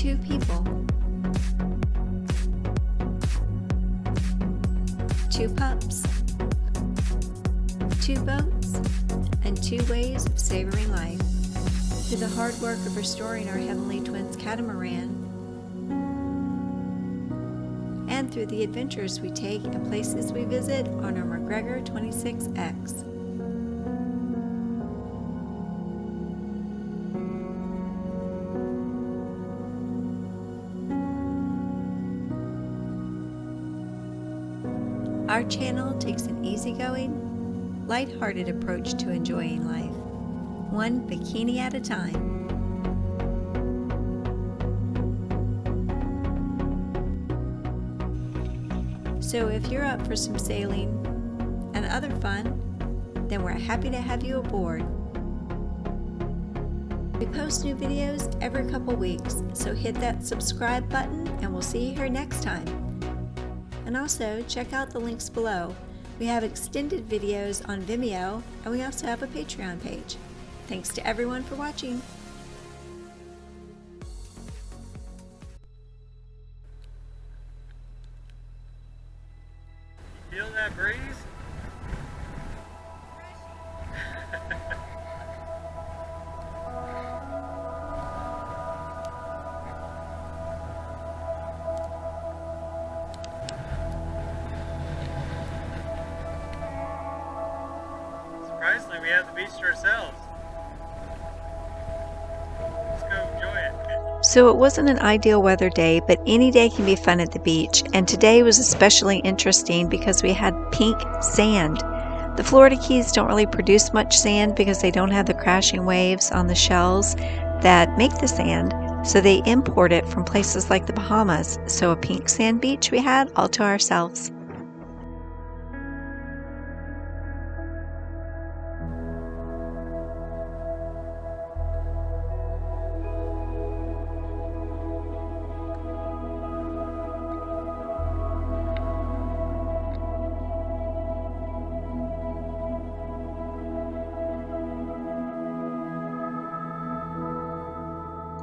2 people, 2 pups, 2 boats, and 2 ways of savoring life. Through the hard work of restoring our Heavenly Twins Catamaran, and through the adventures we take and places we visit on our McGregor 26X. Our channel takes an easygoing, lighthearted approach to enjoying life, one bikini at a time. So if you're up for some sailing and other fun, then we're happy to have you aboard. We post new videos every couple weeks, so hit that subscribe button and we'll see you here next time. And also check out the links below. We have extended videos on Vimeo, and we also have a Patreon page. Thanks to everyone for watching. Feel that breeze? Surprisingly, we have the beach to ourselves. Let's go enjoy it. So it wasn't an ideal weather day, but any day can be fun at the beach, and today was especially interesting because we had pink sand. The Florida Keys don't really produce much sand because they don't have the crashing waves on the shells that make the sand, so they import it from places like the Bahamas. So a pink sand beach we had all to ourselves.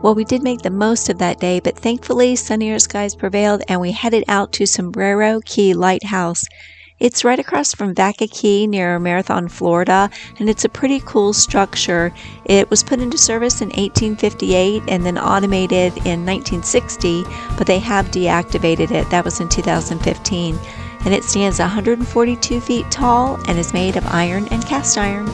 Well, we did make the most of that day, but thankfully sunnier skies prevailed and we headed out to Sombrero Key lighthouse. It's right across from Vaca Key near Marathon, Florida, and it's a pretty cool structure. It was put into service in 1858 and then automated in 1960, but they have deactivated it. That was in 2015. And it stands 142 feet tall and is made of iron and cast iron.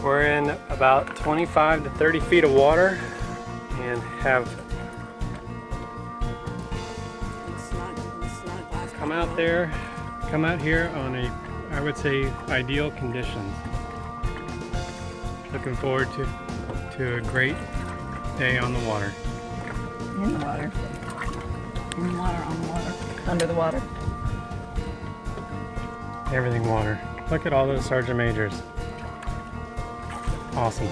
We're in about 25 to 30 feet of water and have come out here on I would say, ideal conditions. Looking forward to a great day on the water. In the water. In the water, on the water. Under the water. Everything water. Look at all those Sergeant Majors. Awesome.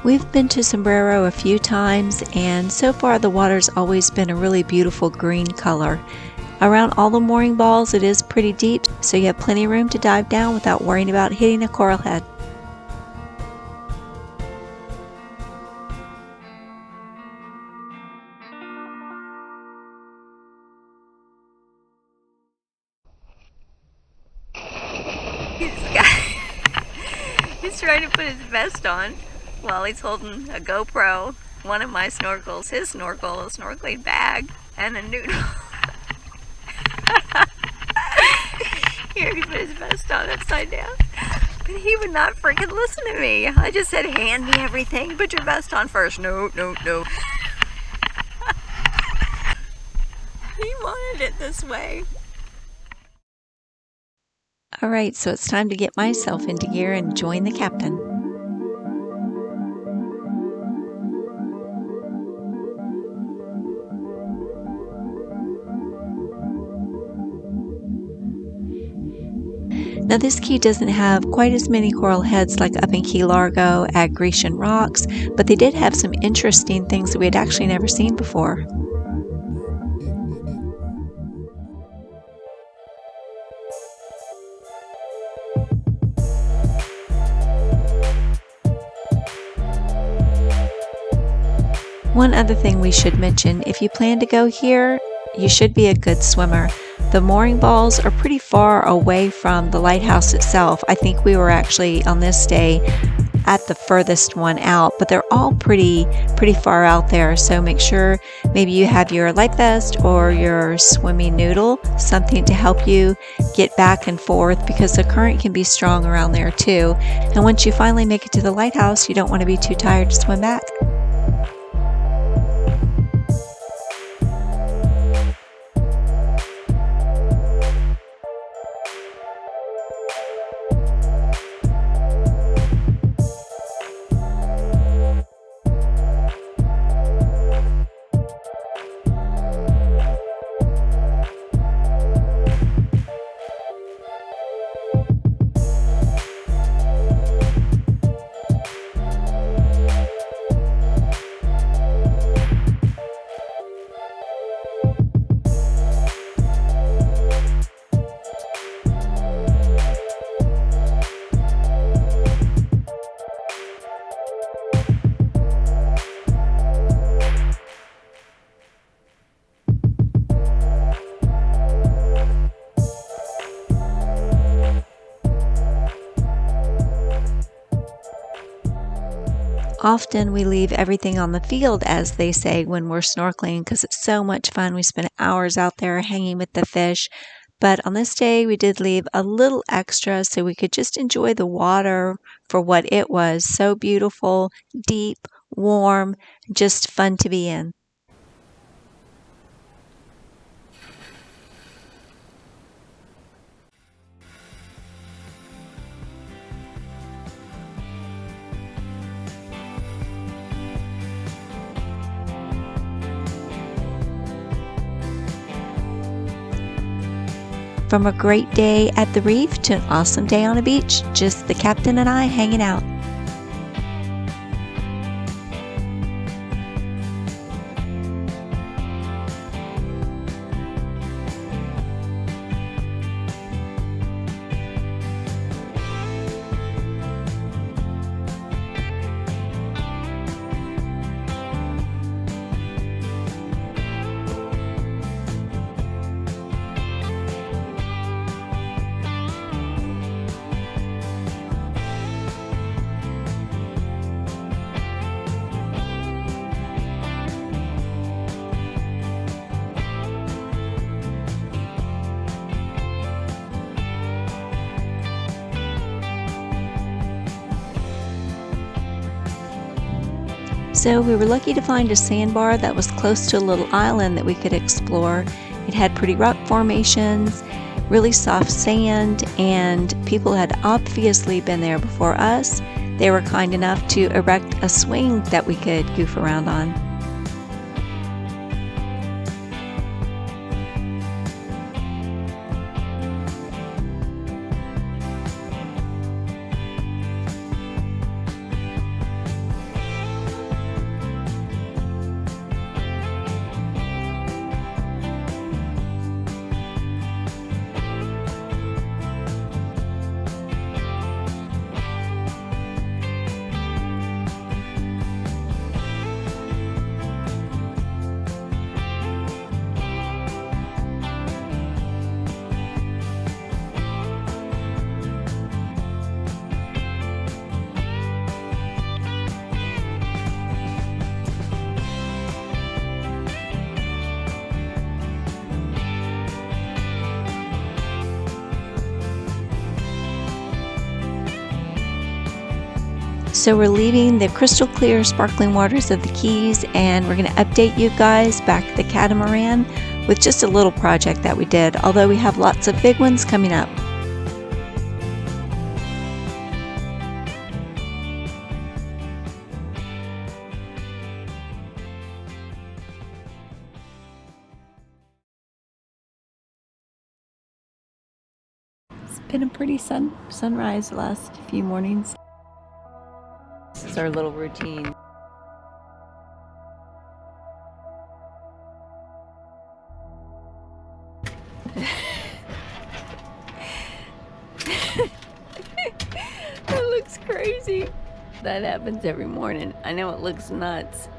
We've been to Sombrero a few times, and so far the water's always been a really beautiful green color. Around all the mooring balls it is pretty deep, so you have plenty of room to dive down without worrying about hitting a coral head. He's trying to put his vest on while he's holding a GoPro, one of my snorkels, his snorkel, a snorkeling bag, and a noodle. Here, he put his vest on upside down. But he would not freaking listen to me. I just said, hand me everything, put your vest on first. No, no, no. wanted it this way. All right, so it's time to get myself into gear and join the captain. Now this key doesn't have quite as many coral heads like up in Key Largo at Grecian Rocks, but they did have some interesting things that we had actually never seen before. One other thing we should mention, if you plan to go here, you should be a good swimmer. The mooring balls are pretty far away from the lighthouse itself. I think we were actually on this day at the furthest one out, but they're all pretty far out there. So make sure maybe you have your life vest or your swimming noodle, something to help you get back and forth, because the current can be strong around there too. And once you finally make it to the lighthouse, you don't want to be too tired to swim back. Often we leave everything on the field, as they say, when we're snorkeling, because it's so much fun. We spend hours out there hanging with the fish. But on this day, we did leave a little extra so we could just enjoy the water for what it was. So beautiful, deep, warm, just fun to be in. From a great day at the reef to an awesome day on a beach, just the captain and I hanging out. So we were lucky to find a sandbar that was close to a little island that we could explore. It had pretty rock formations, really soft sand, and people had obviously been there before us. They were kind enough to erect a swing that we could goof around on. So we're leaving the crystal clear sparkling waters of the Keys, and we're going to update you guys back at the Catamaran. with just a little project that we did, although we have lots of big ones coming up. It's been a pretty sunrise the last few mornings. This is our little routine. That looks crazy. That happens every morning. I know it looks nuts,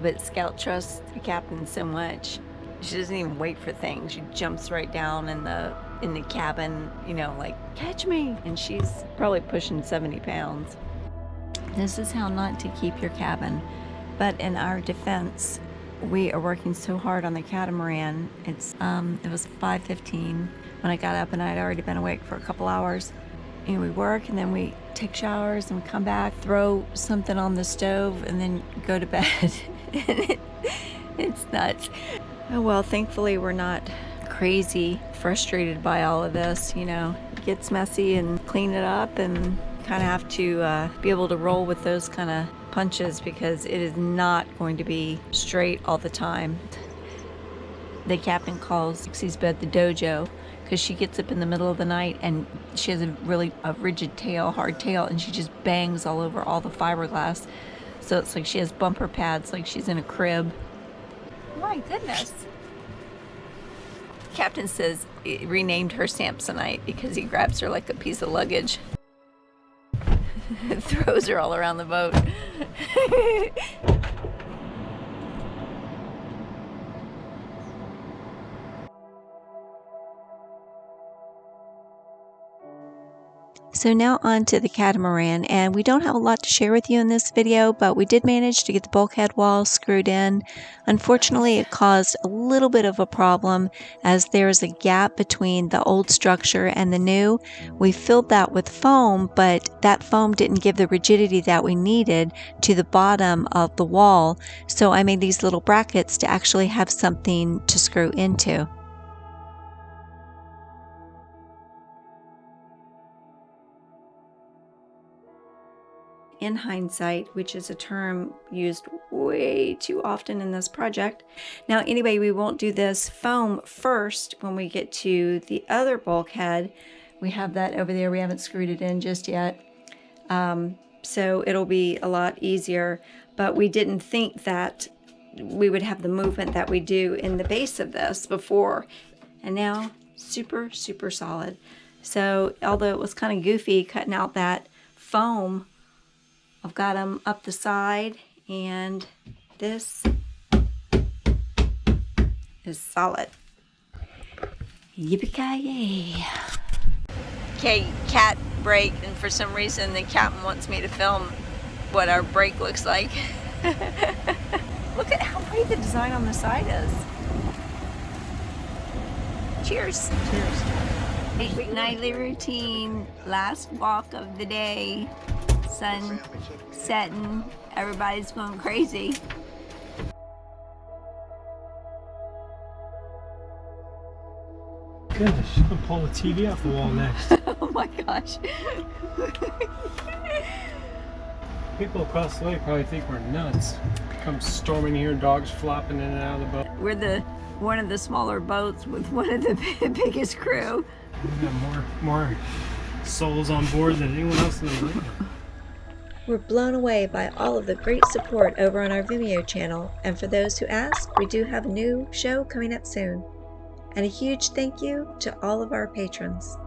but Scout trusts the captain so much. She doesn't even wait for things. She jumps right down in the cabin, you know, like, catch me. And she's probably pushing 70 pounds. This is how not to keep your cabin. But in our defense, we are working so hard on the Catamaran. It was 5:15 when I got up, and I had already been awake for a couple hours. And we work, and then we take showers, and we come back, throw something on the stove, and then go to bed. It's nuts. Oh well, thankfully we're not crazy frustrated by all of this. You know, it gets messy and clean it up, and kind of have to be able to roll with those kind of punches, because it is not going to be straight all the time. The captain calls Dixie's bed the dojo, because she gets up in the middle of the night and she has a rigid tail, hard tail, and she just bangs all over all the fiberglass. So it's like she has bumper pads like she's in a crib. My goodness. Captain says he renamed her Samsonite because he grabs her like a piece of luggage. Throws her all around the boat. So now on to the Catamaran, and we don't have a lot to share with you in this video, but we did manage to get the bulkhead wall screwed in. Unfortunately, it caused a little bit of a problem as there is a gap between the old structure and the new. We filled that with foam, but that foam didn't give the rigidity that we needed to the bottom of the wall, so I made these little brackets to actually have something to screw into. In hindsight, which is a term used way too often in this project. Now anyway, we won't do this foam first when we get to the other bulkhead. We have that over there. We haven't screwed it in just yet. So it'll be a lot easier, but we didn't think that we would have the movement that we do in the base of this before. And now super, super solid. So although it was kind of goofy cutting out that foam, I've got them up the side, and this is solid. Yippee-ki-yay. Okay, cat break, and for some reason the captain wants me to film what our break looks like. Look at how pretty the design on the side is. Cheers. Cheers. Nightly routine, last walk of the day. Sun setting, everybody's going crazy. Goodness, she's gonna pull the TV off the wall next. Oh my gosh. People across the way probably think we're nuts. Come storming here, dogs flopping in and out of the boat. We're one of the smaller boats with one of the biggest crew. We got more souls on board than anyone else in the room. We're blown away by all of the great support over on our Vimeo channel, and for those who asked, we do have a new show coming up soon. And a huge thank you to all of our patrons.